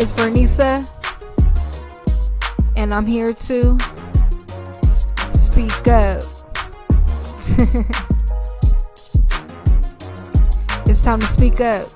It's Vernisa, and I'm here to speak up. It's time to speak up.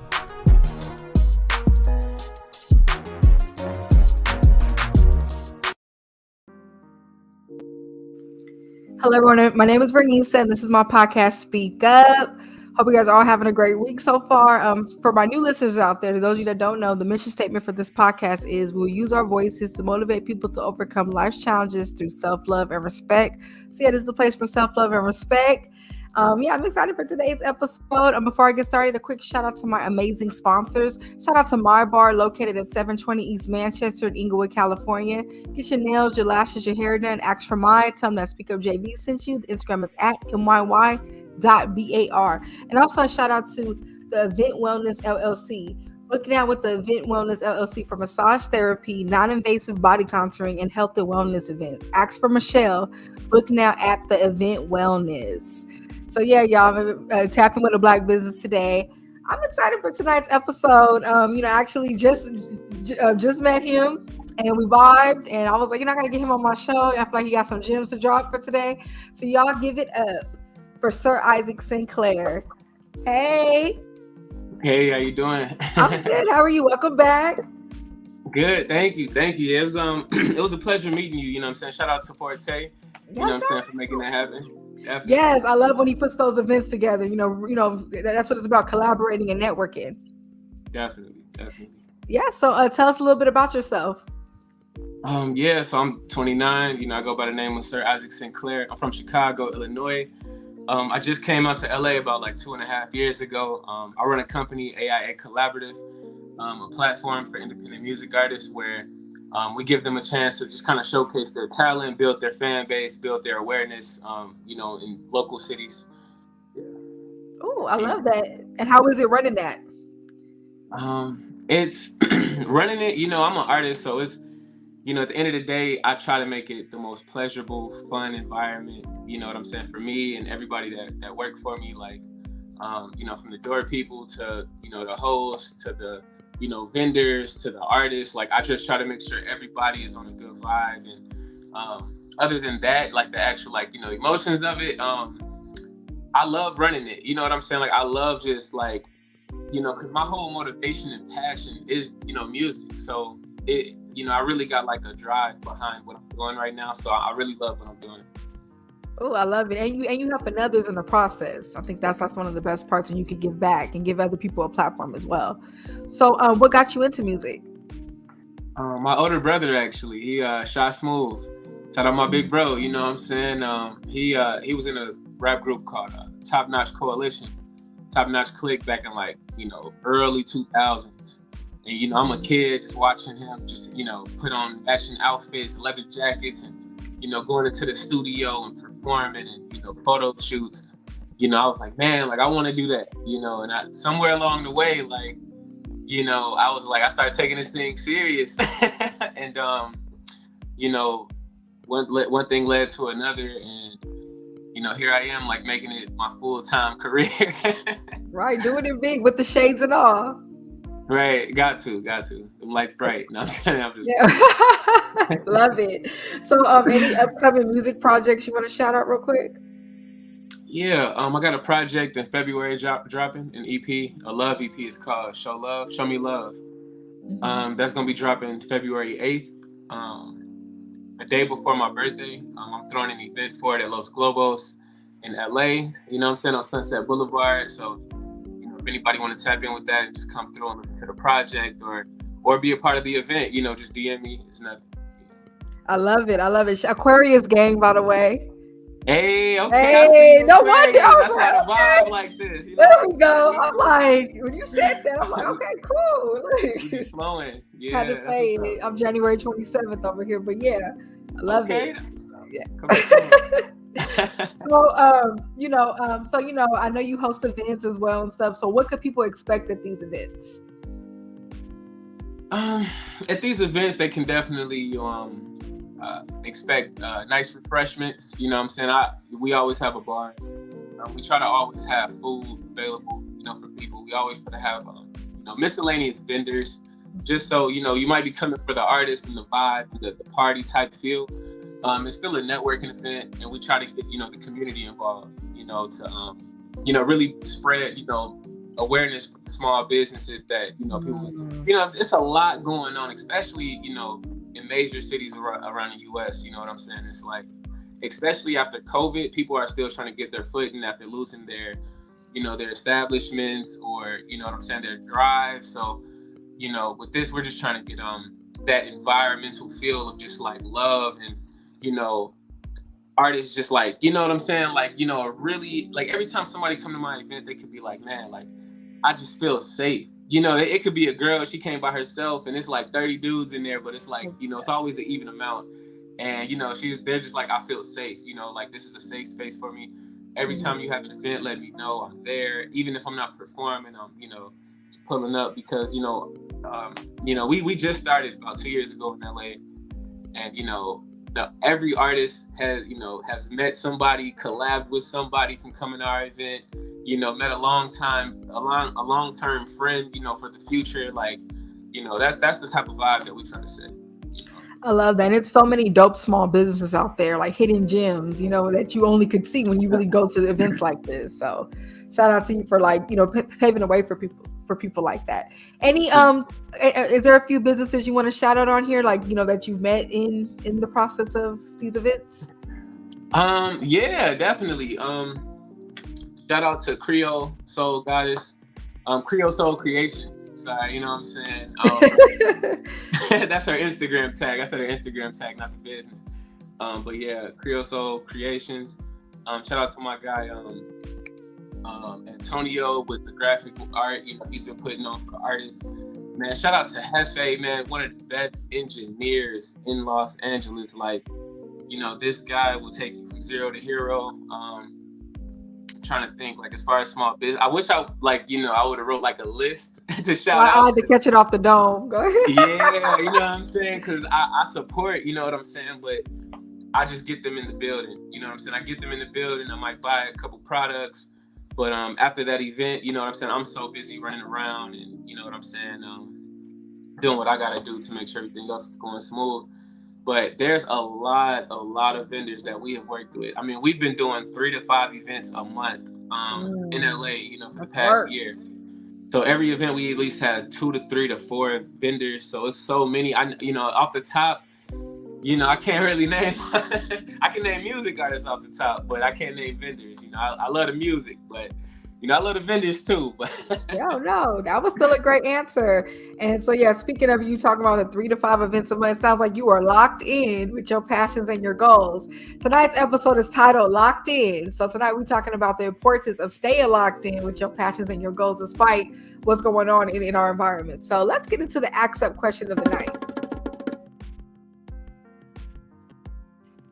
Hello, everyone. My name is Vernisa, and this is my podcast, Speak Up. Hope you guys are all having a great week so far. For my new listeners out there, to those of you that don't know, the mission statement for this podcast is we'll use our voices to motivate people to overcome life's challenges through self-love and respect. So yeah, this is a place for self-love and respect. I'm excited for today's episode. Before I get started, a quick shout out to my amazing sponsors. Shout out to My Bar, located at 720 East Manchester in Inglewood, California. Get your nails, your lashes, your hair done. Ask for mine. Tell them that SpeakUpJV sent you. The Instagram is at myy.bar. And also a shout out to the Event Wellness LLC. Looking out with the Event Wellness LLC for massage therapy, non-invasive body contouring, and health and wellness events. Ask for Michelle. Looking out at the Event Wellness. So yeah, y'all, tapping with a Black business today. I'm excited for tonight's episode. Actually just met him and we vibed, and I was like, I gotta get him on my show. I feel like he got some gems to drop for today. So y'all give it up for Sir Isaac Sinclair. Hey, how you doing? I'm good. How are you? Welcome back. Good, thank you. It was it was a pleasure meeting you. You know what I'm saying? Shout out to Forte. You know what I'm saying, for making that happen. Definitely. Yes, I love when he puts those events together. You know, that's what it's about, collaborating and networking. Definitely. Yeah, so tell us a little bit about yourself. So I'm 29. I go by the name of Sir Isaac Sinclair. I'm from Chicago, Illinois. I just came out to LA about 2.5 years ago. I run a company, AIA Collaborative, a platform for independent music artists where we give them a chance to just kind of showcase their talent, build their fan base, build their awareness, in local cities. Yeah. Oh, I love that. And how is it running that? It's running it, I'm an artist, so it's, at the end of the day, I try to make it the most pleasurable, fun environment, you know what I'm saying, for me and everybody that work for me, from the door people to, the hosts to the, vendors to the artists. I just try to make sure everybody is on a good vibe. And other than that, the actual, emotions of it, I love running it. You know what I'm saying? I love just because my whole motivation and passion is, music. So it, I really got a drive behind what I'm doing right now. So I really love what I'm doing. Oh, I love it. And you helping others in the process. I think that's one of the best parts, and you can give back and give other people a platform as well. So what got you into music? My older brother, actually, he shot smooth. Shout out my big bro, you know what I'm saying? He was in a rap group called Top Notch Coalition, Top Notch Click back in early 2000s. And I'm a kid just watching him just, put on matching outfits, leather jackets, and going into the studio and performing and, photo shoots, I was like, man, I want to do that, and somewhere along the way, I was I started taking this thing serious and, one thing led to another, and, here I am, making it my full-time career. Right. Doing it big with the shades and all. Right, got to. The light's bright. No, I'm just Love it. So, any upcoming music projects you want to shout out real quick? Yeah, I got a project in February dropping, an EP, a love EP. It's called Show Me Love. Mm-hmm. That's gonna be dropping February 8th, a day before my birthday. I'm throwing an event for it at Los Globos in LA. You know what I'm saying, on Sunset Boulevard. So, if anybody want to tap in with that and just come through and listen to the project or be a part of the event, just DM me. It's nothing. I love it. Aquarius gang, by the way. Hey, okay. Hey, no wonder. That's why the vibe like this. There we go. I'm when you said that, I'm okay, cool. Flowing. Yeah. Had to say it. I'm January 27th over here, but yeah, I love it. Yeah. So, I know you host events as well and stuff. So what could people expect at these events? At these events, they can definitely expect nice refreshments. You know what I'm saying? We always have a bar. We try to always have food available, for people. We always try to have, miscellaneous vendors just so, you know, you might be coming for the artist and the vibe and the party type feel. It's still a networking event, and we try to get, you know, the community involved, you know, to, you know, really spread, you know, awareness for small businesses that, you know, people, you know, it's a lot going on, especially, you know, in major cities around the US, you know what I'm saying? It's like, especially after COVID, people are still trying to get their foot in after losing their, you know, their establishments, or, you know what I'm saying, their drive. So, you know, with this, we're just trying to get that environmental feel of just like love, and, you know, artists just like, you know what I'm saying, like, you know, really, like, every time somebody come to my event, they could be like, man, like, I just feel safe. You know, it could be a girl, she came by herself, and it's like 30 dudes in there, but it's like, you know, it's always an even amount. And, you know, they're just like, I feel safe, you know, like, this is a safe space for me. Every time you have an event, let me know I'm there. Even if I'm not performing, I'm, you know, pulling up, because, you know, we just started about 2 years ago in LA, and, you know, every artist has met somebody, collabed with somebody from coming to our event, you know, met a long-term friend, you know, for the future. Like, you know, that's the type of vibe that we try to set. I love that. And it's so many dope small businesses out there, like hidden gems, you know, that you only could see when you really go to events like this. So shout out to you for, like, you know, paving the way for people like that. Any is there a few businesses you want to shout out on here, like, you know, that you've met in the process of these events? Yeah, definitely. Shout out to Creole Soul Goddess, Creole Soul Creations. Sorry, you know what I'm saying? That's her Instagram tag. I said her Instagram tag, not the business. But yeah, Creole Soul Creations. Shout out to my guy, Antonio, with the graphic art. You know, he's been putting on for artists. Man, shout out to Hefe, man, one of the best engineers in Los Angeles. Like, you know, this guy will take you from zero to hero. Trying to think, like, as far as small business, I wish I would have wrote like a list to shout out. I had to catch it off the dome. Go ahead. Yeah, you know what I'm saying, because I support, you know what I'm saying, but I just get them in the building, you know what I'm saying. I get them in the building, I might buy a couple products, but after that event, you know what I'm saying, I'm so busy running around and, you know what I'm saying, doing what I gotta do to make sure everything else is going smooth. But there's a lot of vendors that we have worked with. I mean, we've been doing 3 to 5 events a month in LA, you know, for the past year. So every event we at least had 2 to 3 to 4 vendors. So it's so many. You know, off the top, you know, I can't really name. I can name music artists off the top, but I can't name vendors. You know, I love the music, but, you know, I love the vendors too. No, that was still a great answer. And so, yeah, speaking of you talking about the 3 to 5 events a month, it sounds like you are locked in with your passions and your goals. Tonight's episode is titled Locked In. So tonight we're talking about the importance of staying locked in with your passions and your goals despite what's going on in our environment. So let's get into the Ask Up question of the night.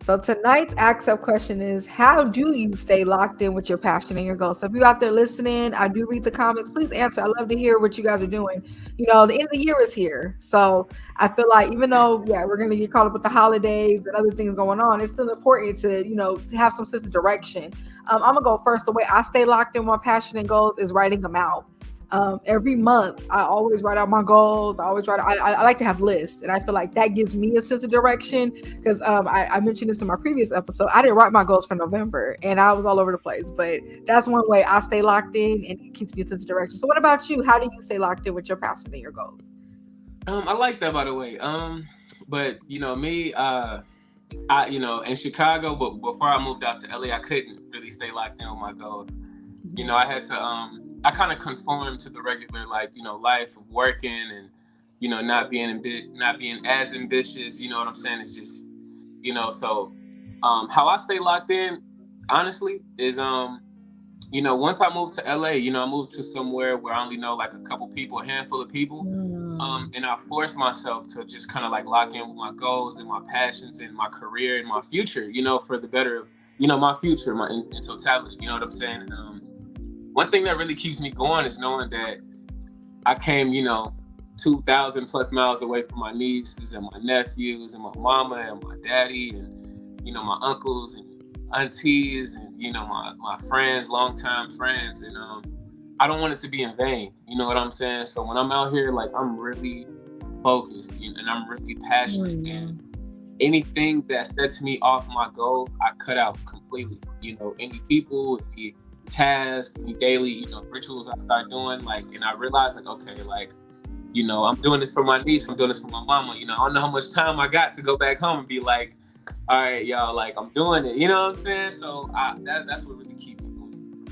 So tonight's Ask Up question is, how do you stay locked in with your passion and your goals? So if you're out there listening, I do read the comments. Please answer. I love to hear what you guys are doing. You know, the end of the year is here. So I feel like even though, we're going to get caught up with the holidays and other things going on, it's still important to, you know, to have some sense of direction. I'm going to go first. The way I stay locked in with my passion and goals is writing them out. Every month, I always write out my goals. I like to have lists, and I feel like that gives me a sense of direction, because I mentioned this in my previous episode. I didn't write my goals for November, and I was all over the place, but that's one way I stay locked in, and it keeps me a sense of direction. So what about you? How do you stay locked in with your passion and your goals? I like that, by the way. But, you know, me, I, you know, in Chicago, but before I moved out to LA, I couldn't really stay locked in with my goals. You know, I had to, I kind of conformed to the regular, like, you know, life of working and, you know, not being as ambitious, you know what I'm saying? It's just, you know, so how I stay locked in, honestly, is, you know, once I moved to LA, you know, I moved to somewhere where I only know like a handful of people. And I forced myself to just kind of like lock in with my goals and my passions and my career and my future, you know, for the better of, you know, my future, in totality, you know what I'm saying? And one thing that really keeps me going is knowing that I came, you know, 2,000 plus miles away from my nieces and my nephews and my mama and my daddy and, you know, my uncles and aunties and, you know, my friends, longtime friends. And I don't want it to be in vain. You know what I'm saying? So when I'm out here, like, I'm really focused, and I'm really passionate. Mm. And anything that sets me off my goals, I cut out completely. Any people, any tasks, any daily, rituals I start doing, and I realized, okay, I'm doing this for my niece, I'm doing this for my mama. I don't know how much time I got to go back home and be like, all right, y'all, I'm doing it. You know what I'm saying? So that's what really keeps me going.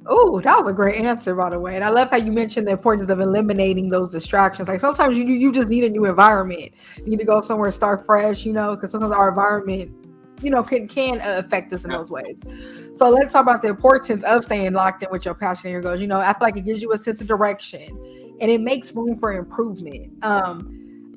Oh, that was a great answer, by the way. And I love how you mentioned the importance of eliminating those distractions. Sometimes you just need a new environment. You need to go somewhere, start fresh, because sometimes our environment, can affect us in those ways. So let's talk about the importance of staying locked in with your passion and your goals. I feel like it gives you a sense of direction and it makes room for improvement. I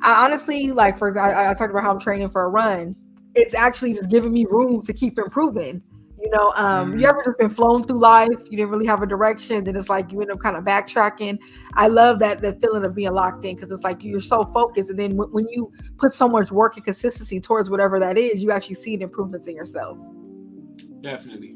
honestly, for example, I talked about how I'm training for a run. It's actually just giving me room to keep improving. You ever just been flown through life? You didn't really have a direction. Then it's you end up kind of backtracking. I love that feeling of being locked in because it's you're so focused. And then when you put so much work and consistency towards whatever that is, you actually see improvements in yourself. Definitely.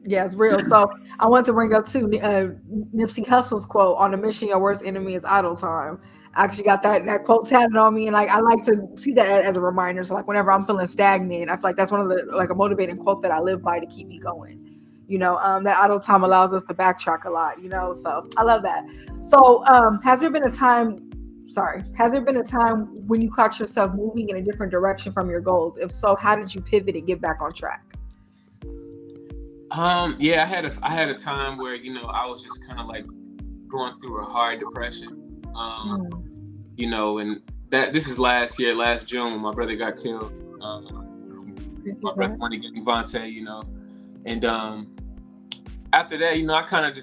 Yeah, it's real. So I want to bring up too Nipsey Hussle's quote, "On a mission, your worst enemy is idle time." I actually got that quote tatted on me, and I like to see that as a reminder. So whenever I'm feeling stagnant, I feel like that's one of the a motivating quote that I live by to keep me going. That idle time allows us to backtrack a lot. So I love that. So has there been a time when you caught yourself moving in a different direction from your goals? If so, how did you pivot and get back on track? Yeah, I had a time where I was just kind of going through a hard depression. And this is last June when my brother got killed. My brother wanted to get Devontae, and after that, I kind of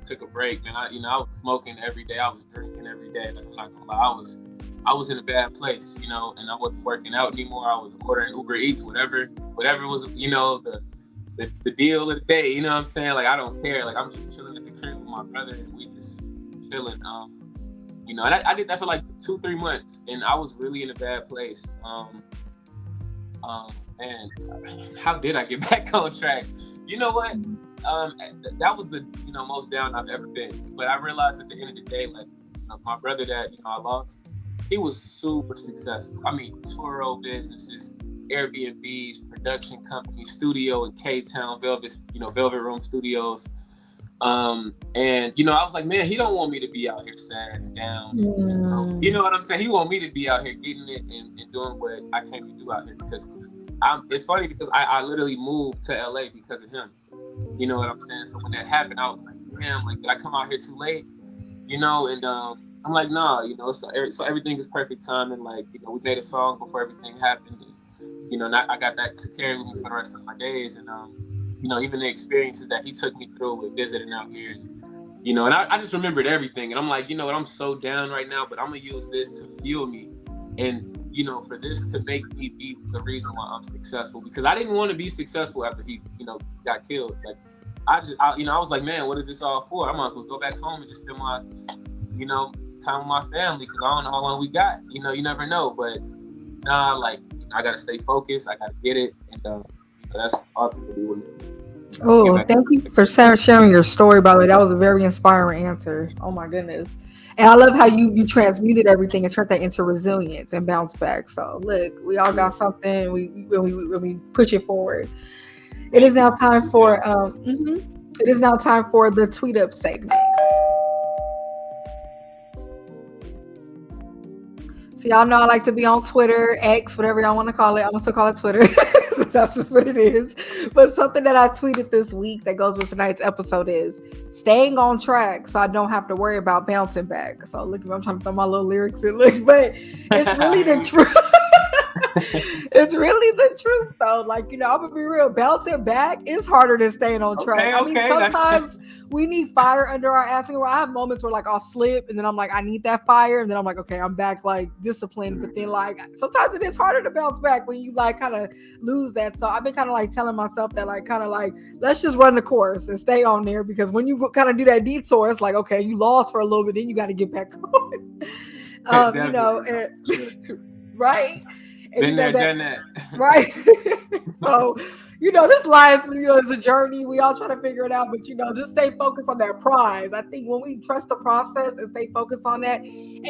took a break, man. I was smoking every day, I was drinking every day. I'm not gonna lie, I was in a bad place, and I wasn't working out anymore. I was ordering Uber Eats, whatever was, the deal of the day, you know what I'm saying? I don't care. I'm just chilling at the crib with my brother and we just chilling. And I did that for 2-3 months and I was really in a bad place. And how did I get back on track? You know what? That was the most down I've ever been. But I realized at the end of the day, my brother that I lost, he was super successful. I mean, Turo businesses, Airbnbs, production companies, studio in K-Town, Velvet Room Studios. And I was like, man, he don't want me to be out here sad and down. You know what I'm saying? He want me to be out here getting it and doing what I came to do out here because it's funny because I literally moved to LA because of him. You know what I'm saying? So when that happened, I was like, damn, did I come out here too late? And I'm like, nah, so everything is perfect timing. We made a song before everything happened. And I got that to carry with me for the rest of my days. And, even the experiences that he took me through with visiting out here. And I just remembered everything. And I'm like, what, I'm so down right now, but I'm going to use this to fuel me. And, for this to make me be the reason why I'm successful. Because I didn't want to be successful after he, got killed. I was like, man, what is this all for? I might as well go back home and just spend my, time with my family. Because I don't know how long we got. You never know. But nah, I got to stay focused. I got to get it. And that's ultimately what it is. Oh, thank you for sharing your story, by the way. That was a very inspiring answer. Oh, my goodness. And I love how you transmuted everything and turned that into resilience and bounce back. So, look, we all got something when we push it forward. It is now time for the tweet up segment. So y'all know I like to be on Twitter, X, whatever y'all want to call it. I'm going to still call it Twitter. That's just what it is. But something that I tweeted this week that goes with tonight's episode is staying on track so I don't have to worry about bouncing back. So look, I'm trying to throw my little lyrics in, but it's really the truth. It's really the truth, though. I'm gonna be real. Bouncing back is harder than staying on track. I mean, sometimes we need fire under our ass. I have moments where I'll slip, and then I'm like, I need that fire, and then I'm like, okay, I'm back disciplined. But then sometimes it is harder to bounce back when you kind of lose that. So I've been kind of telling myself that let's just run the course and stay on there, because when you kind of do that detour, it's okay, you lost for a little bit, then you got to get back on. Right. Been there, done that. Right. So, This life, is a journey. We all try to figure it out, but just stay focused on that prize. I think when we trust the process and stay focused on that, and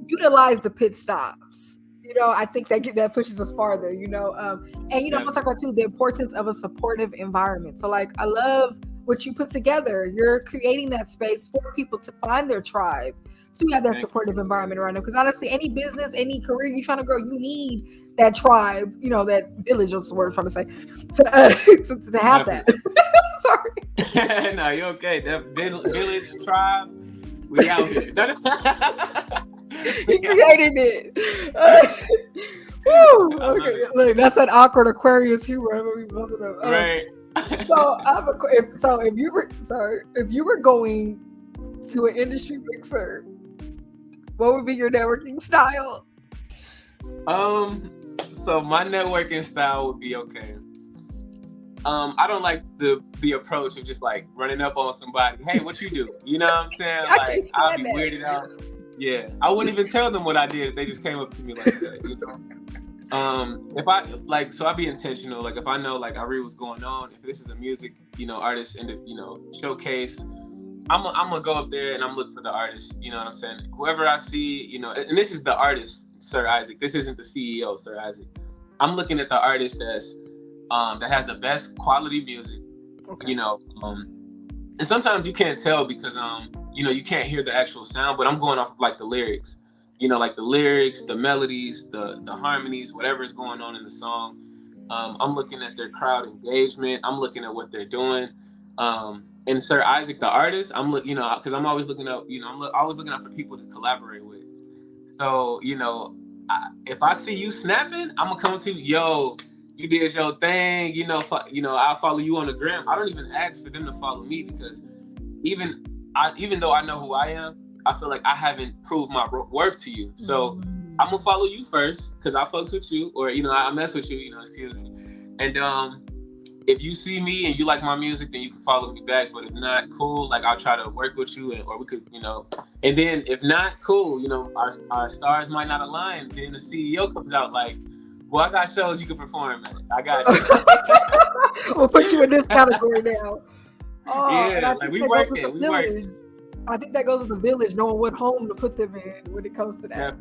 utilize the pit stops. I think that pushes us farther. And I'm gonna talk about too the importance of a supportive environment. So like, I love what you put together. You're creating that space for people to find their tribe, to have that supportive environment around them. Because honestly, any business, any career you're trying to grow, you need that tribe, that village, is the word I'm trying to say, to have that. Sorry. No, you're okay. That village, tribe, we out here. You created it. Woo. Okay, look, that's an awkward Aquarius humor. Right. So if you were going to an industry mixer, what would be your networking style? So my networking style would be okay. I don't like the approach of just like running up on somebody. Hey, what you do? You know what I'm saying? Like, I'll be weirded out. Yeah, I wouldn't even tell them what I did if they just came up to me like that. If I so I'd be intentional. Like if I know like I read what's going on. If this is a music artist in the showcase, I'm gonna go up there and I'm looking for the artist. You know what I'm saying? Whoever I see, and this is the artist, Sir Isaac. This isn't the CEO, Sir Isaac. I'm looking at the artist that's that has the best quality music. Okay. And sometimes you can't tell because you can't hear the actual sound, but I'm going off of like the lyrics. Like the lyrics, the melodies, the harmonies, whatever is going on in the song. I'm looking at their crowd engagement. I'm looking at what they're doing. And Sir Isaac, the artist, I'm because I'm always looking up. I'm always looking out for people to collaborate with. So if I see you snapping, I'm gonna come to you. Yo, you did your thing. I'll follow you on the gram. I don't even ask for them to follow me because even though I know who I am, I feel like I haven't proved my worth to you. So I'm gonna follow you first because I fucks with you, or I mess with you. Excuse me. And if you see me and you like my music, then you can follow me back. But if not, cool. Like I'll try to work with you, or we could, And then if not, cool. Our stars might not align. Then the CEO comes out like, well, I got shows you can perform at. I got you. We'll put you in this category now. Yeah, like we working. I think that goes with the village, knowing what home to put them in when it comes to that.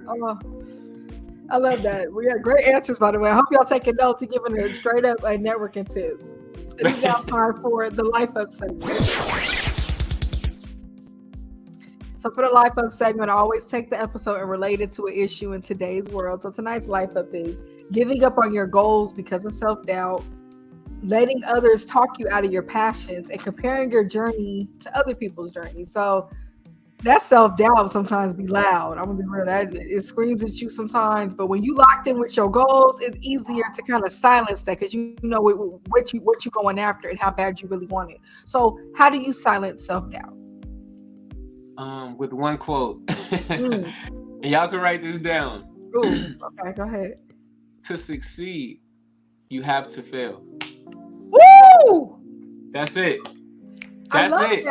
I love that. We had great answers, by the way. I hope y'all taking notes and giving it straight up networking tips. It is now time for the Life Up segment. So for the Life Up segment, I always take the episode and relate it to an issue in today's world. So tonight's Life Up is giving up on your goals because of self-doubt, letting others talk you out of your passions, and comparing your journey to other people's journey. So that self-doubt sometimes be loud. I'm gonna be real. It screams at you sometimes, but when you locked in with your goals, it's easier to kind of silence that because you know what you going after and how bad you really want it. So how do you silence self-doubt? With one quote. And y'all can write this down. Ooh, okay, go ahead. To succeed, you have to fail. Woo! That's it. That's it.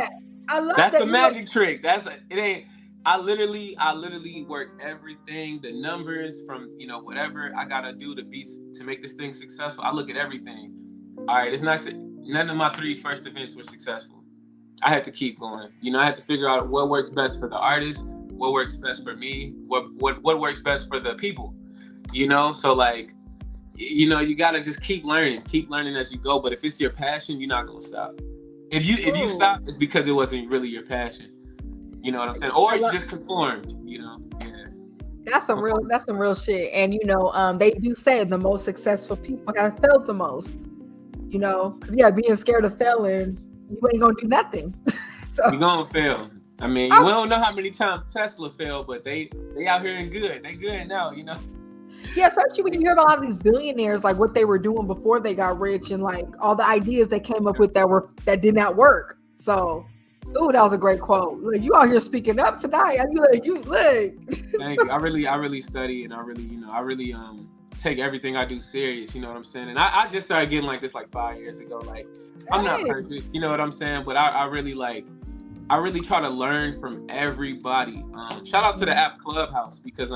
I love that's that. The magic trick. I literally work everything, the numbers from whatever I gotta do to make this thing successful. I look at everything. All right, it's not none of my 3 first events were successful. I had to keep going. I had to figure out what works best for the artist, what works best for me, what works best for the people. So like, you gotta just keep learning as you go. But if it's your passion, you're not gonna stop. If you stop, it's because it wasn't really your passion. You know what I'm saying? Or you just conformed. Yeah. That's some real shit. And they do say the most successful people have failed the most. Because being scared of failing, you ain't gonna do nothing. So you're gonna fail. I mean, we don't know how many times Tesla failed, but they out here and good. They good now. Yeah, especially when you hear about a lot of these billionaires, like what they were doing before they got rich, and like all the ideas they came up with that did not work. So, that was a great quote. Look, you out here speaking up tonight. Thank you. I really study, and I really take everything I do serious. You know what I'm saying? And I just started getting like this like 5 years ago. Like I'm not perfect. You know what I'm saying? But I really try to learn from everybody. Shout out to the app Clubhouse because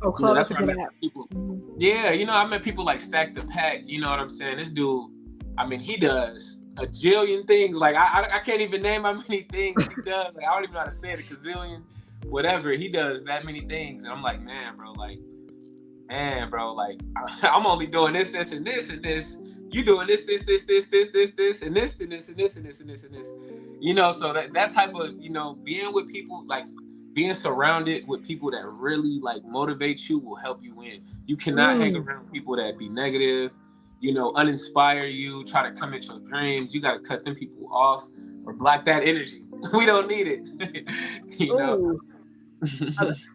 Oh, You know, Club, that's that's a where I good met app. people. Mhm. Yeah, you know, I met people like Stack the Pack. You know what I'm saying? This dude, I mean, he does a jillion things. Like I can't even name how many things he does. Like I don't even know how to say it. A gazillion, whatever. He does that many things, and I'm like, man, bro, like I'm only doing this, and this. You doing this, and this, and this, and this, and this, and this, and this, and this. You know, so that type of, you know, being with people, like being surrounded with people that really like motivate you will help you win. You cannot hang Mm. around people that be negative, you know, uninspire you, try to come at your dreams. You got to cut them people off or block that energy. We don't need it. You know. Ooh,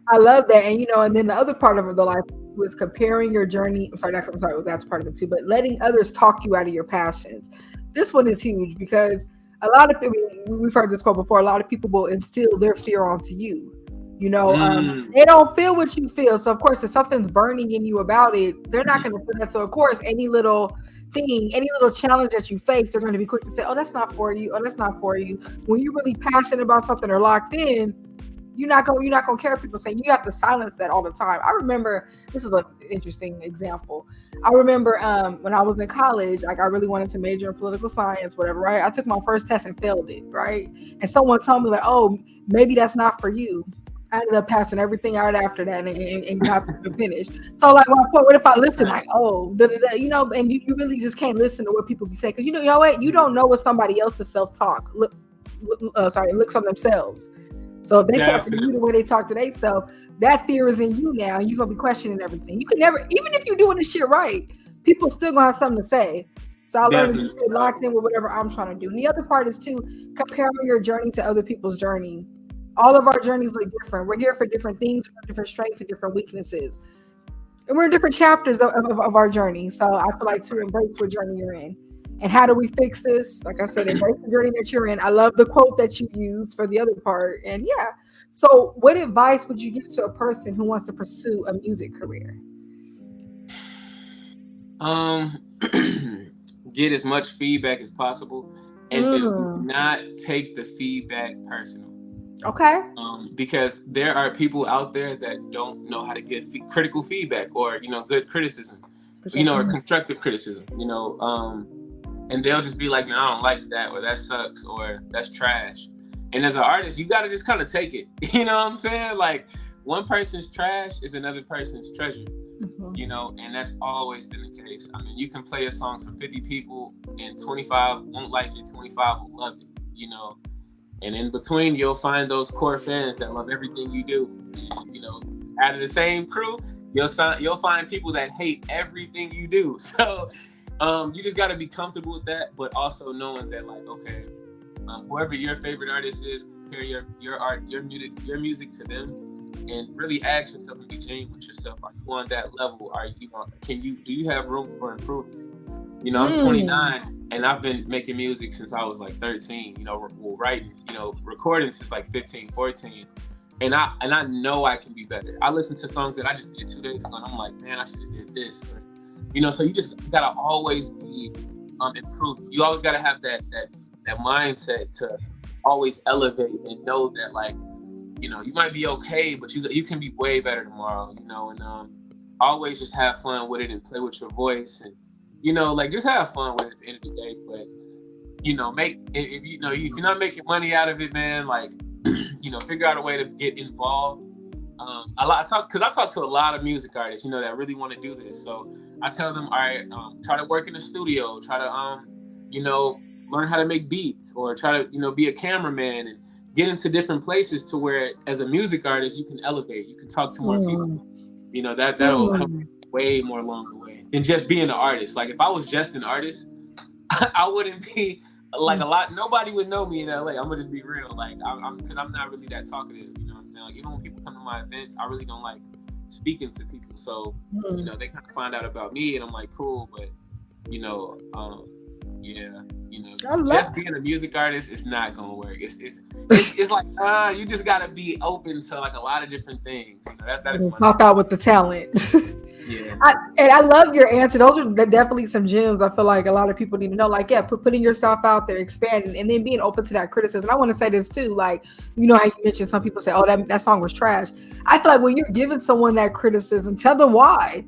I love that. And and then the other part of the life was comparing your journey. I'm sorry, that's part of it too, but letting others talk you out of your passions. This one is huge because a lot of people, we've heard this quote before, a lot of people will instill their fear onto you. Mm, They don't feel what you feel. So of course, if something's burning in you about it, they're not going to feel that. So of course, any little thing, any little challenge that you face, they're going to be quick to say, "Oh, that's not for you. Oh, that's not for you." When you're really passionate about something or locked in, you're not gonna care if people say. You have to silence that all the time. I remember, this is an interesting example. I remember when I was in college, like I really wanted to major in political science, whatever, right? I took my first test and failed it, right? And someone told me like, "Oh, maybe that's not for you." I ended up passing everything out after that and got to finish. So like, my point, what if I listen like, oh, da, da, da, and you really just can't listen to what people be saying, because you know what, you don't know what somebody else's self-talk looks on themselves. So if they talk to you the definitely, way they talk to themselves, that fear is in you now, and you're gonna be questioning everything. You can never, even if you're doing this shit right, people still gonna have something to say. So I learned to definitely. just get locked in with whatever I'm trying to do. And the other part is too, comparing your journey to other people's journey. All of our journeys look different. We're here for different things, we have different strengths and different weaknesses. And we're in different chapters of our journey. So I feel like to embrace what journey you're in. And how do we fix this? Like I said, embrace the journey that you're in. I love the quote that you use for the other part. And yeah. So what advice would you give to a person who wants to pursue a music career? Um, get as much feedback as possible, and do Mm, not take the feedback personal. okay. Because there are people out there that don't know how to give critical feedback, or good criticism, For sure. or Mhm. constructive criticism. And they'll just be like, "No, I don't like that," or "That sucks," or "That's trash." And as an artist, you got to just kind of take it. You know what I'm saying? Like, one person's trash is another person's treasure. Mhm. And that's always been the case. I mean, you can play a song for 50 people, and 25 won't like it, 25 will love it. And in between, you'll find those core fans that love everything you do. And, out of the same crew, you'll find people that hate everything you do. So you just got to be comfortable with that, but also knowing that, like, okay, whoever your favorite artist is, compare your art, your music to them, and really ask yourself and be genuine with yourself. Are you on that level? Are you do you have room for improvement? I'm Mm. 29, and I've been making music since I was like 13, writing, recording since like 15, 14. And I know I can be better. I listen to songs that I just did 2 days ago, and I'm like, man, I should have did this. Or, so you just gotta always be improving. You always gotta have that mindset to always elevate and know that, like, you might be okay, but you can be way better tomorrow. And always just have fun with it and play with your voice, and like, just have fun with it at the end of the day. But make if if you're not making money out of it, man, like, figure out a way to get involved. I talk to a lot of music artists, that really want to do this. So I tell them, all right, try to work in the studio, try to you know, learn how to make beats, or try to be a cameraman, and get into different places to where, as a music artist, you can elevate, you can talk to more people. Mm. That'll help Mm. you way more along the way than just being an artist. Like, if I was just an artist, I wouldn't be like a lot. Nobody would know me in LA. I'm gonna just be real. Like, I'm because I'm not really that talkative. You know what I'm saying? Like, even when people come to my events, I really don't like speaking to people. So, Mm. they kind of find out about me, and I'm like, cool, but yeah. You know, I love just being a music artist is not gonna work. It's like you just gotta be open to like a lot of different things. You know, that'd be my pop out with the talent. yeah. And I love your answer. Those are definitely some gems. I feel like a lot of people need to know. Like, yeah, putting yourself out there, expanding, and then being open to that criticism. I want to say this too. Like, you know how you mentioned some people say, "Oh, that song was trash." I feel like when you're giving someone that criticism, tell them why.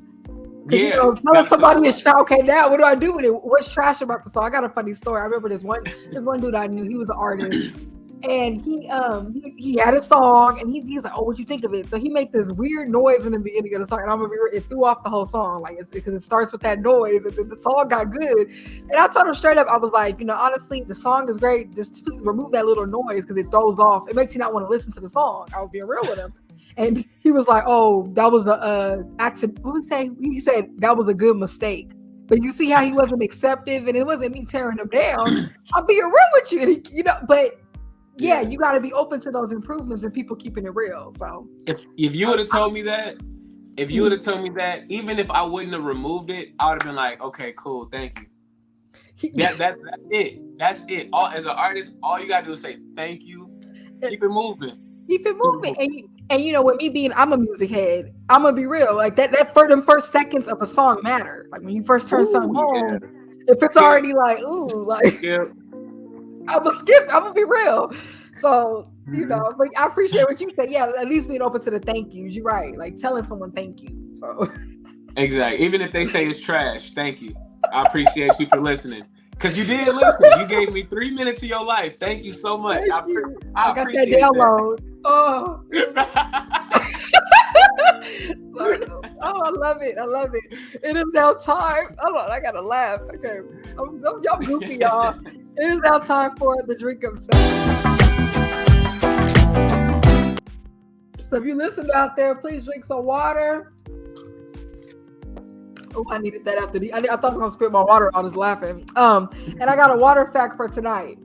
Because Yeah, you know, telling somebody is trash. Okay, now what do I do with it? What's trash about the song? I got a funny story. I remember this one dude I knew. He was an artist. And he had a song, and he's like, "Oh, what'd you think of it?" So he made this weird noise in the beginning of the song, and it threw off the whole song, like because it starts with that noise, and then the song got good. And I told him straight up, I was like, you know, honestly, the song is great. Just please remove that little noise because it throws off. It makes you not want to listen to the song. I was being real with him, and he was like, "Oh, that was a accident." What did he say? He said that was a good mistake. But you see how he wasn't acceptive, and it wasn't me tearing him down. I'm being real with you, and you know, but. Yeah, you got to be open to those improvements and people keeping it real. So if you would have told me that, even if I wouldn't have removed it, I would have been like, okay, cool, thank you. That's it. That's it. As an artist, all you gotta do is say thank you. Keep it moving. And you know, with me being, I'm a music head. I'm gonna be real. Like that for them first seconds of a song matter. Like when you first turn something on, if it's already like, ooh, like. Yeah. I'm gonna be real. So, you know, but I appreciate what you said. Yeah, at least being open to the thank yous. You're right. Like telling someone thank you. So exactly. Even if they say it's trash, thank you. I appreciate you for listening. Because you did listen. You gave me 3 minutes of your life. Thank you so much. I got that download. That. Oh. Oh, I love it. I love it. It is now time. Hold on, I gotta laugh. Okay. Y'all goofy, y'all. It is now time for the drink of sound. So if you listen out there, please drink some water. Oh, I needed that after I thought I was gonna spit my water out. I was laughing. And I got a water fact for tonight.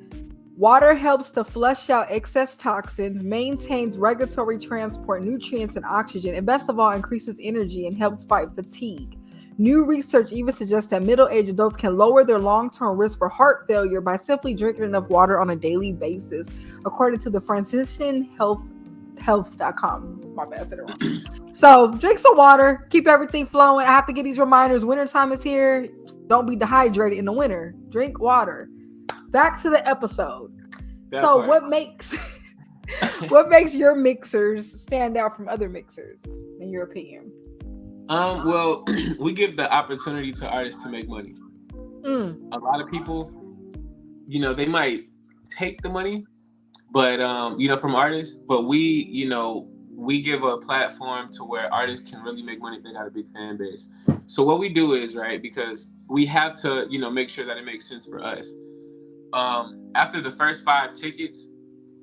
Water helps to flush out excess toxins, maintains regulatory transport, nutrients, and oxygen, and best of all, increases energy and helps fight fatigue. New research even suggests that middle-aged adults can lower their long-term risk for heart failure by simply drinking enough water on a daily basis, according to the FranciscanHealth.com. My bad, I said it wrong. So drink some water, keep everything flowing. I have to get these reminders. Wintertime is here. Don't be dehydrated in the winter. Drink water. Back to the episode. What makes your mixers stand out from other mixers, in your opinion? Well, we give the opportunity to artists to make money. A lot of people, you know, they might take the money, but you know, from artists, but we give a platform to where artists can really make money if they got a big fan base. So what we do is, right, because we have to, you know, make sure that it makes sense for us. After the first 5 tickets,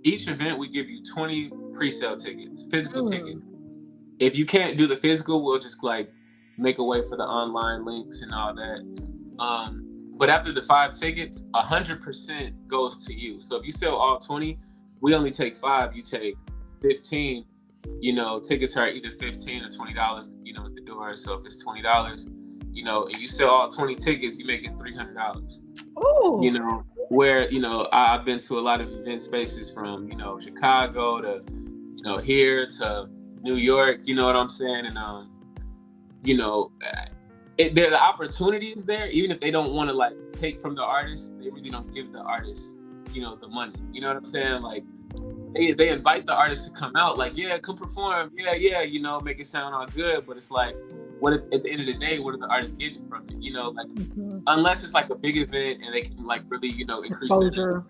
each event we give you 20 pre-sale tickets, physical tickets. If you can't do the physical, we'll just like make a way for the online links and all that. But after the 5 tickets, 100% goes to you. So if you sell all 20, we only take 5. You take 15. You know, tickets are either $15 or $20. You know, at the door. So if it's $20, you know, and you sell all 20 tickets, you make it $300. Oh. You know, where I've been to a lot of event spaces from Chicago to here to New York, you know what I'm saying? And, the opportunity is there, even if they don't want to like take from the artist, they really don't give the artist, the money. You know what I'm saying? Like they invite the artist to come out, like, yeah, come perform. Yeah, make it sound all good. But it's like, what if, at the end of the day, what are the artists getting from it? Unless it's like a big event and they can like really, increase exposure.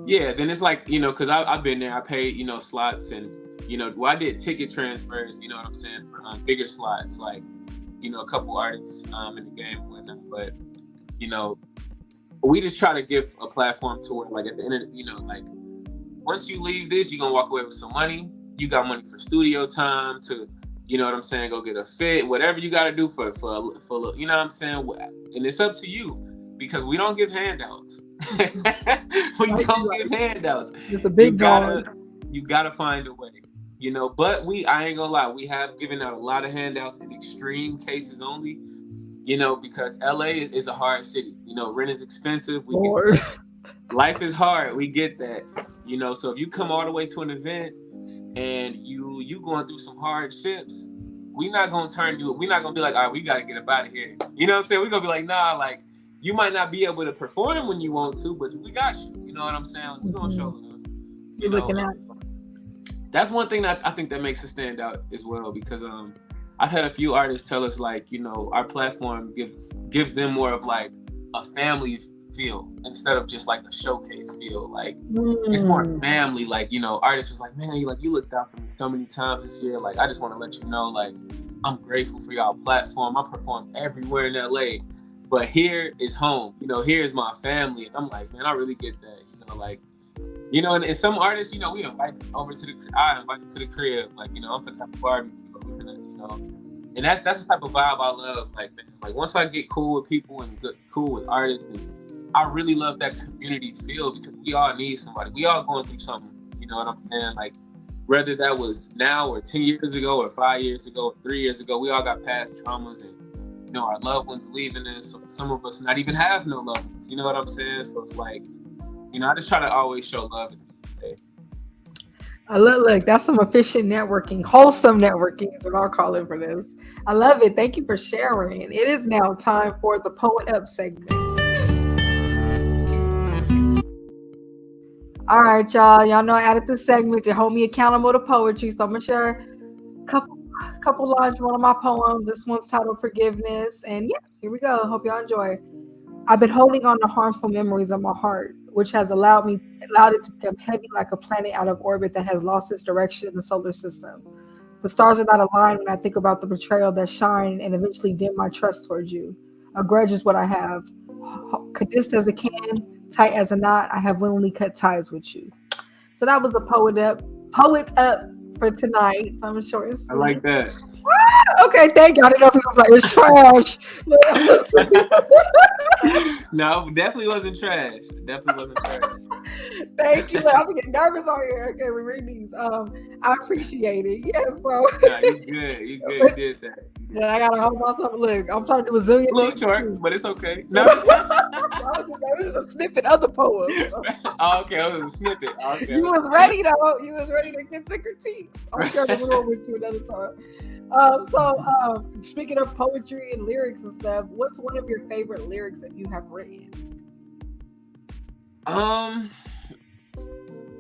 Yeah, then it's like, because I've been there, I paid, slots and, I did ticket transfers, you know what I'm saying, for bigger slots, like, a couple artists in the game and whatnot. But, we just try to give a platform to where, like, at the end of, like, once you leave this, you're going to walk away with some money. You got money for studio time to, you know what I'm saying, go get a fit, whatever you got to do for you know what I'm saying? And it's up to you, because we don't give handouts. We don't give handouts. It's a big you gotta find a way, but I ain't gonna lie, we have given out a lot of handouts in extreme cases only. you know, because LA is a hard city. You know, rent is expensive. We Lord. get life is hard. We get that. You know, so if you come all the way to an event and you going through some hardships, we're not gonna be like, all right, we gotta get up out of here. You know what I'm saying? We're gonna be like, nah, like you might not be able to perform when you want to, but we got you. You know what I'm saying? Like, we're gonna show love. You're looking at. That's one thing that I think that makes us stand out as well, because I've had a few artists tell us, like, you know, our platform gives them more of like a family feel instead of just like a showcase feel. Like it's more family. Like, you know, artists was like, man, you looked out for me so many times this year. Like, I just want to let you know, like, I'm grateful for y'all platform. I performed everywhere in LA, but here is home. You know, here is my family. And I'm like, man, I really get that. You know, like, you know, and some artists, you know, we invite over to I invite to the crib. Like, you know, I'm finna have a barbecue. We're gonna, you know, and that's the type of vibe I love. Like, man, like once I get cool with people and cool with artists, and I really love that community feel, because we all need somebody. We all going through something. You know what I'm saying? Like, whether that was now or 10 years ago or 5 years ago or 3 years ago, we all got past traumas, and you know, our loved ones leaving us. Some of us not even have no loved ones. You know what I'm saying? So it's like, you know, I just try to always show love at the end of the day. Look, that's some efficient networking, wholesome networking is what I'll call it for this. I love it. Thank you for sharing. It is now time for the Poet Up segment. All right, y'all. Y'all know I added this segment to hold me accountable to poetry, so I'm gonna share a couple lines from one of my poems. This one's titled Forgiveness, and yeah, here we go. Hope y'all enjoy. I've been holding on to harmful memories of my heart, which has allowed it to become heavy like a planet out of orbit that has lost its direction in the solar system. The stars are not aligned when I think about the betrayal that shine and eventually dim my trust towards you. A grudge is what I have. Condensed as a can, tight as a knot, I have willingly cut ties with you. So that was a poet up for tonight. So I'm short and sweet. I like that. Okay, thank you. I didn't know if it was like it's trash. No, definitely wasn't trash. Thank you. I'm getting nervous on here. Okay, we read these. I appreciate it. Yeah, so. Nah, you good. You did that. Yeah, I gotta hold myself. Look, I'm trying to do a zillion. A little short, but it's okay. No. This is a snippet of the poem. Oh, okay, it was a snippet. Okay. You was ready though. You was ready to get the critiques. I'll share the little with you another time. Speaking of poetry and lyrics and stuff, what's one of your favorite lyrics that you have written?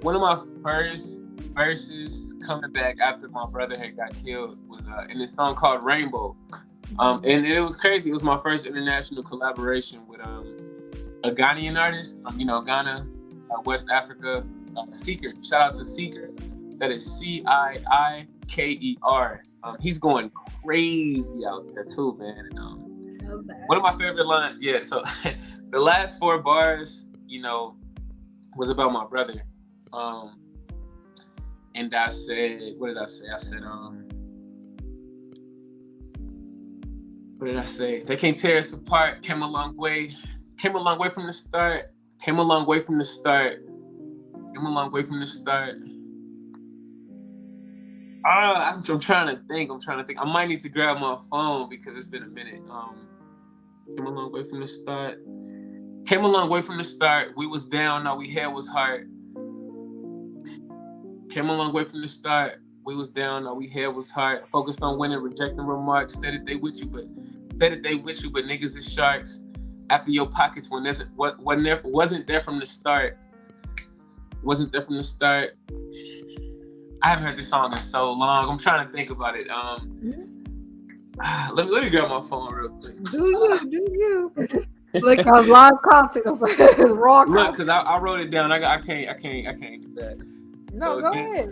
One of my first verses coming back after my brother had got killed was in this song called Rainbow. And it was crazy. It was my first international collaboration with a Ghanaian artist. You know, Ghana, West Africa, Seeker. Shout out to Seeker. That is Ciiker. He's going crazy out there too, man. And one of my favorite lines, yeah. So the last 4 bars, you know, was about my brother. And I said, what did I say? I said, what did I say? They can't tear us apart. Came a long way from the start. I'm trying to think. I might need to grab my phone because it's been a minute. Came a long way from the start. We was down, now we had was hard. Came a long way from the start. We was down, now we had was hard. Focused on winning, rejecting remarks. Said that they with you, but niggas is sharks. After your pockets wasn't there from the start. I haven't heard this song in so long. I'm trying to think about it. Let me grab my phone real quick. Do you? Look, I was live concert. Raw. Look, because I wrote it down. I can't do that. No, go ahead.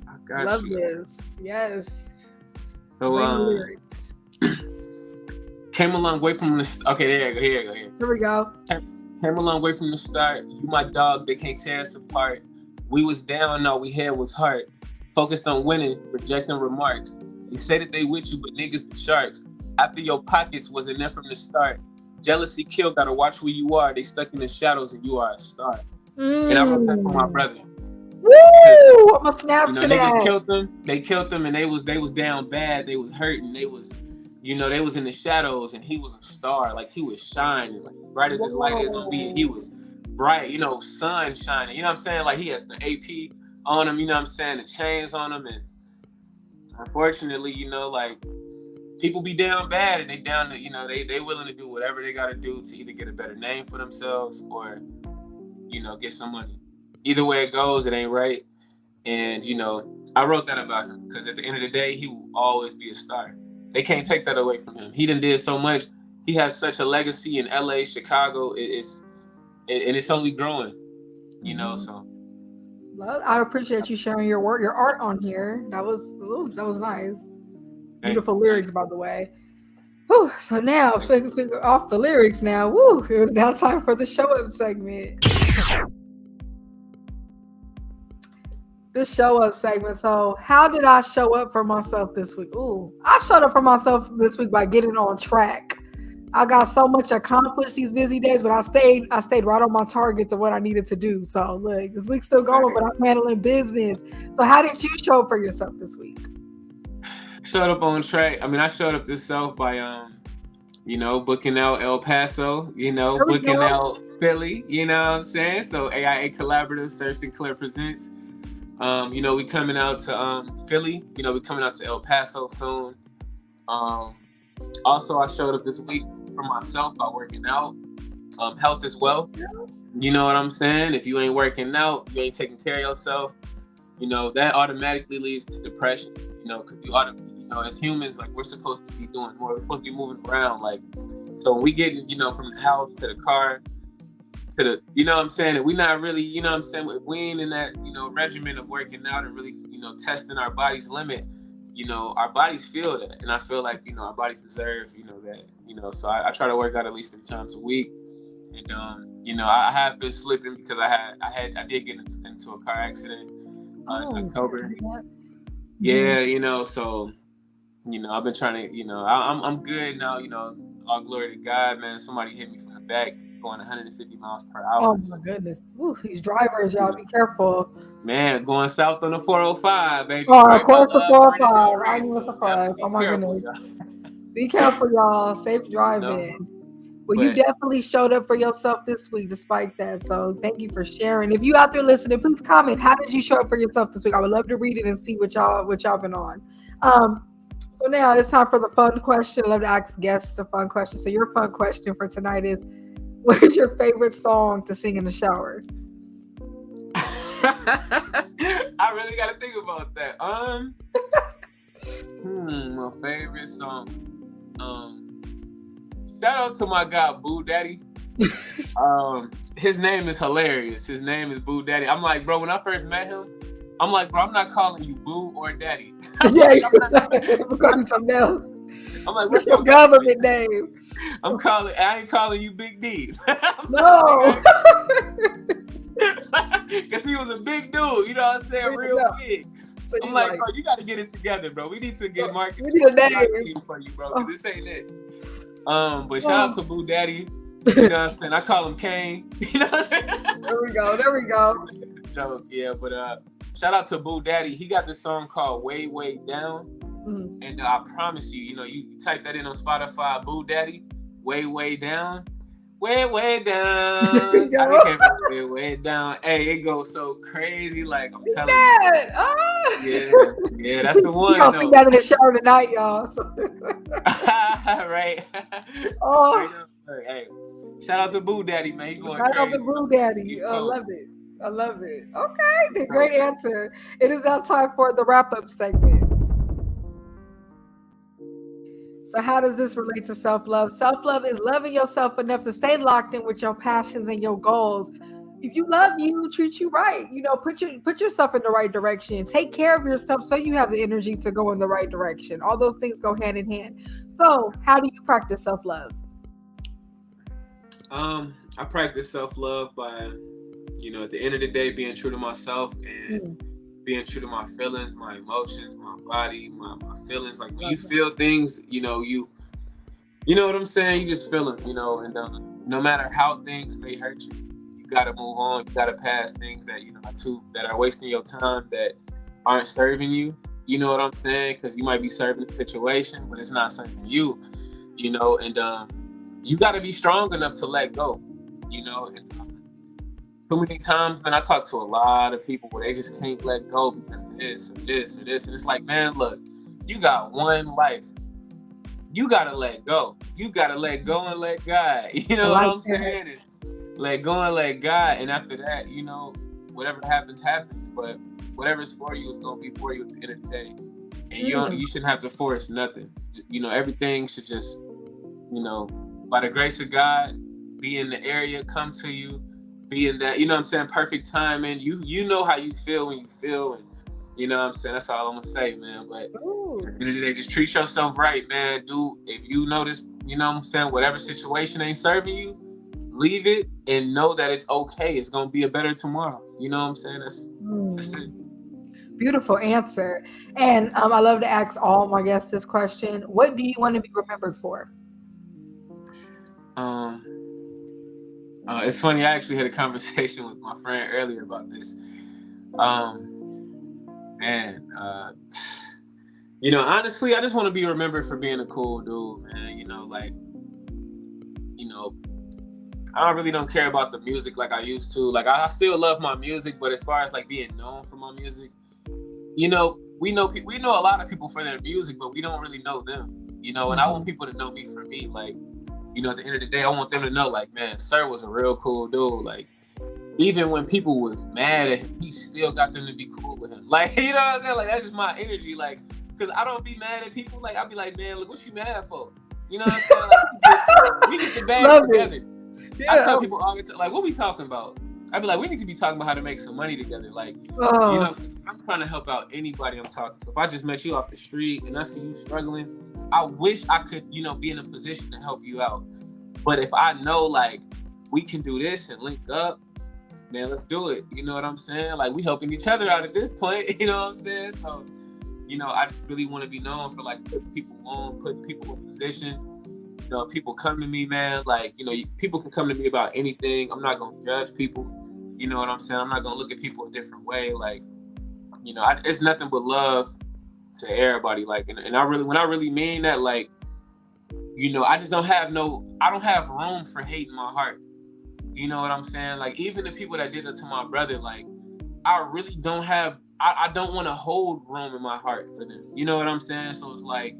I got Love you. this. Yes. So lyrics. Came a long way from the. Okay, here you go. Here we go. Came a long way from the start. You my dog. They can't tear us apart. We was down, all we had was heart. Focused on winning, rejecting remarks. They say that they with you, but niggas is sharks. After your pockets wasn't there from the start. Jealousy kill, gotta watch where you are. They stuck in the shadows and you are a star. And I wrote that for my brother. Woo! I'm a snap to that. Niggas killed them. They killed them and they was down bad. They was hurting. They was you know, they was in the shadows and he was a star. Like, he was shining, like, bright as his light is on me. And he was bright, you know, sun shining. You know what I'm saying? Like, he had the AP on him, you know what I'm saying? The chains on him. And unfortunately, you know, like, people be down bad and they down to, you know, they willing to do whatever they got to do to either get a better name for themselves or, you know, get some money. Either way it goes, it ain't right. And, you know, I wrote that about him because at the end of the day, he will always be a star. They can't take that away from him. He done did so much. He has such a legacy in LA, Chicago. And it's only growing, you know, so. Well, I appreciate you sharing your work, your art on here. That was nice. Beautiful lyrics, by the way. Whew, so now, figure off the lyrics now. Woo, it was now time for the show up segment. The show up segment. So, how did I show up for myself this week? Ooh, I showed up for myself this week by getting on track. I got so much accomplished these busy days, but I stayed right on my targets of what I needed to do. So, look, this week's still going, but I'm handling business. So, how did you show up for yourself this week? Showed up on track. I mean, I showed up this self by you know, booking out El Paso, you know, booking out Philly, you know what I'm saying? So AIA Collaborative, Sir Sinclair presents. You know, we coming out to Philly, you know, we coming out to El Paso soon. Also, I showed up this week for myself by working out. Health as well. You know what I'm saying? If you ain't working out, you ain't taking care of yourself, you know, that automatically leads to depression, you know, because you know, as humans, like, we're supposed to be doing more. We're supposed to be moving around, like, so when we get, you know, from the house to the car to the, you know what I'm saying, and we not really, you know what I'm saying, we ain't in that, you know, regimen of working out and really, you know, testing our body's limit, you know, our bodies feel that, and I feel like, you know, our bodies deserve, you know, that, you know, so I try to work out at least 3 times a week, and you know, I have been slipping because I did get into a car accident in October. Yeah, you know, so, you know, I've been trying to, you know, I'm good now, you know, all glory to God, man. Somebody hit me from the back going 150 miles per hour. Oh my goodness. Ooh, these drivers, y'all, be careful. Man, going south on the 405, baby. Oh, right, of course the 405. I knew it was the 5. Oh my goodness. Be careful, y'all. Safe driving. No. Well, you definitely showed up for yourself this week despite that. So thank you for sharing. If you out there listening, please comment. How did you show up for yourself this week? I would love to read it and see what y'all been on. So now it's time for the fun question. I love to ask guests a fun question. So your fun question for tonight is, what is your favorite song to sing in the shower? I really got to think about that. My favorite song. Shout out to my guy Boo Daddy. His name is hilarious. His name is Boo Daddy. I'm like, bro, when I first met him, I'm like, bro, I'm not calling you Boo or Daddy. Yeah, we're calling something else. I'm like, what's your government name? I ain't calling you Big D. No. Because he was a big dude, you know what I'm saying? Real big. So I'm like, bro, you got to get it together, bro. We need to get marketing. We need a name for you, bro, because this ain't it. But shout out to Boo Daddy. You know what I'm saying? I call him Kane. You know what I'm saying? There we go. It's a joke, yeah. But shout out to Boo Daddy. He got this song called Way, Way Down. Mm-hmm. And I promise you, you know, you type that in on Spotify, Boo Daddy, Way, Way Down. Way, way down. I can't way, way down. Hey, it goes so crazy. Like, I'm telling you. Oh. Yeah, that's the one. Y'all sing that in the shower tonight, y'all. Right. Oh. Hey, shout out to Boo Daddy, man. He going crazy. Shout out to Boo Daddy. I love it. Okay, great answer. It is now time for the wrap-up segment. So how does this relate to self-love? Self-love is loving yourself enough to stay locked in with your passions and your goals. If you love you, treat you right. You know, put yourself in the right direction. Take care of yourself so you have the energy to go in the right direction. All those things go hand in hand. So how do you practice self-love? I practice self-love by, you know, at the end of the day, being true to myself and being true to my feelings, my emotions, my body, my feelings. Like, when you feel things, you know what I'm saying? You just feel them, you know, and no matter how things may hurt you, you got to move on. You got to pass things that, you know, that are wasting your time, that aren't serving you. You know what I'm saying? Because you might be serving the situation, but it's not serving you. You know, and you got to be strong enough to let go. You know, and too many times, man, I talk to a lot of people where they just can't let go because of this or this or this, and it's like, man, look, you got one life. You gotta let go. You gotta let go and let God. You know what I'm saying? And let go and let God. And after that, you know, whatever happens, happens. But whatever's for you is gonna be for you at the end of the day. And you shouldn't have to force nothing. You know, everything should just, you know, by the grace of God, be in the area, come to you, be in that, you know what I'm saying, perfect timing. You know how you feel when you feel, and you know what I'm saying? That's all I'm gonna say, man. But at the end of the day, just treat yourself right, man. If you notice, you know what I'm saying, whatever situation ain't serving you, leave it and know that it's okay. It's gonna be a better tomorrow. You know what I'm saying? That's it. Beautiful answer. And I love to ask all my guests this question. What do you want to be remembered for? It's funny, I actually had a conversation with my friend earlier about this. You know, honestly, I just want to be remembered for being a cool dude, man. You know, like, you know, I really don't care about the music like I used to. Like, I still love my music, but as far as like being known for my music, you know, we know a lot of people for their music, but we don't really know them. You know, and I want people to know me for me. Like, you know, at the end of the day, I want them to know, like, man, Sir was a real cool dude. Like, even when people was mad at him, he still got them to be cool with him. Like, you know what I'm saying? Like, that's just my energy. Like, because I don't be mad at people. Like, I'll be like, man, look, what you mad for? You know what I'm saying? Like, we get the bag together. Yeah. I tell people all the time, like, what we talking about? I'd be like, we need to be talking about how to make some money together. Like, you know, I'm trying to help out anybody I'm talking to. If I just met you off the street and I see you struggling, I wish I could, you know, be in a position to help you out. But if I know, like, we can do this and link up, man, let's do it. You know what I'm saying? Like, we helping each other out at this point. You know what I'm saying? So, you know, I really want to be known for, like, putting people on, putting people in position. You know, people come to me, man. Like, you know, people can come to me about anything. I'm not going to judge people. You know what I'm saying? I'm not going to look at people a different way. Like, you know, it's nothing but love to everybody. Like, and I really, when I really mean that, like, you know, I don't have room for hate in my heart. You know what I'm saying? Like, even the people that did it to my brother, like, I really don't have, I don't want to hold room in my heart for them. You know what I'm saying? So it's like,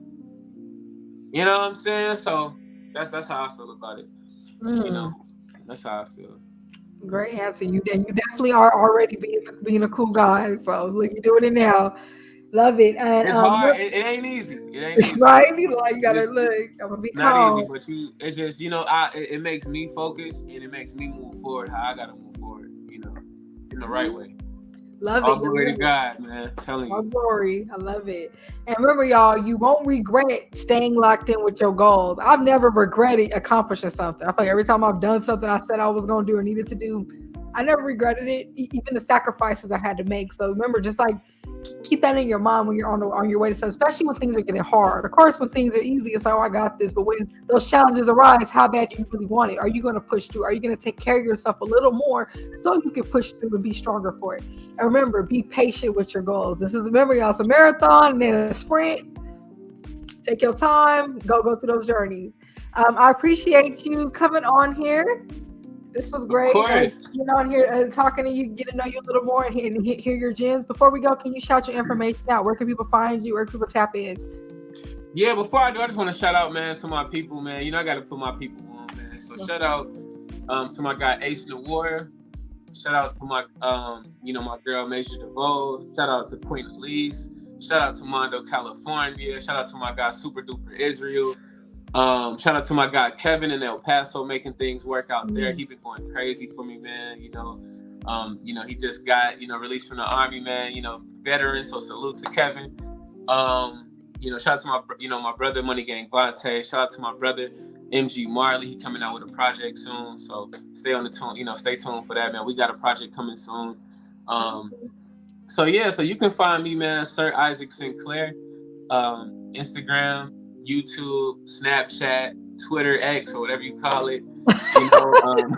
you know what I'm saying? So that's how I feel about it. You know, that's how I feel. Great answer. You definitely are already being a cool guy. So look, you're doing it now. Love it. And it's hard. It ain't easy. It ain't easy. Right? Like, you gotta look. I'm gonna be not calm. Easy, but it's just, you know, it makes me focus and it makes me move forward how I gotta move forward. You know, in the right way. Love All glory to God, man. I'm telling you. All glory. I love it. And remember, y'all, you won't regret staying locked in with your goals. I've never regretted accomplishing something. I feel like every time I've done something I said I was going to do or needed to do, I never regretted it, even the sacrifices I had to make. So remember, just like keep that in your mind when you're on your way to something, especially when things are getting hard. Of course, when things are easy, it's like, oh, I got this. But when those challenges arise, how bad do you really want it? Are you going to push through? Are you going to take care of yourself a little more so you can push through and be stronger for it? And remember, be patient with your goals. Remember, y'all, it's a marathon and then a sprint. Take your time. Go through those journeys. I appreciate you coming on here. This was great. Getting on here, talking to you, getting to know you a little more, and hear your gems. Before we go, can you shout your information out? Where can people find you? Where can people tap in? Yeah, before I do, I just want to shout out, man, to my people, man. You know, I got to put my people on, man. So shout out to my guy Ace the Warrior. Shout out to my, you know, my girl Major DeVoe. Shout out to Queen Elise. Shout out to Mondo, California. Shout out to my guy Super Duper Israel. Shout out to my guy Kevin in El Paso, making things work out there. He been going crazy for me, man. You know, he just got, you know, released from the Army, man. You know, veteran. So salute to Kevin. You know, shout out to my brother Money Gang Vontae. Shout out to my brother MG Marley. He coming out with a project soon. So stay on the tune. You know, stay tuned for that, man. We got a project coming soon. So you can find me, man, Sir Isaac Sinclair, Instagram, YouTube, Snapchat, Twitter, X, or whatever you call it. You know,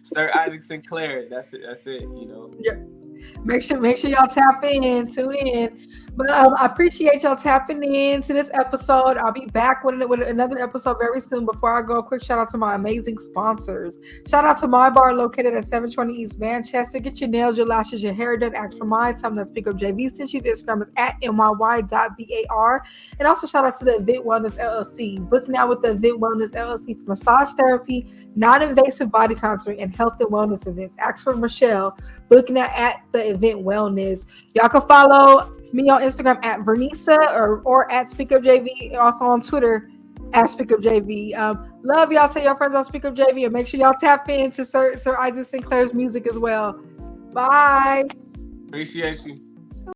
Sir Isaac Sinclair. That's it. You know. Yeah. Make sure y'all tap in, tune in. But I appreciate y'all tapping in to this episode. I'll be back with another episode very soon. Before I go, a quick shout out to my amazing sponsors. Shout out to My Bar, located at 720 East Manchester. Get your nails, your lashes, your hair done. Ask for mine. Tell them that SpeakUpJV sent you. The Instagram is at MYY.BAR. And also shout out to the Event Wellness LLC. Book now with the Event Wellness LLC for massage therapy, non-invasive body contouring, and health and wellness events. Ask for Michelle. Book now at the Event Wellness. Y'all can follow me on Instagram at Vernisa or at SpeakUpJV. Also on Twitter at SpeakUpJV. Love y'all. Tell your friends on SpeakUpJV and make sure y'all tap into Sir Isaac Sinclair's music as well. Bye. Appreciate you.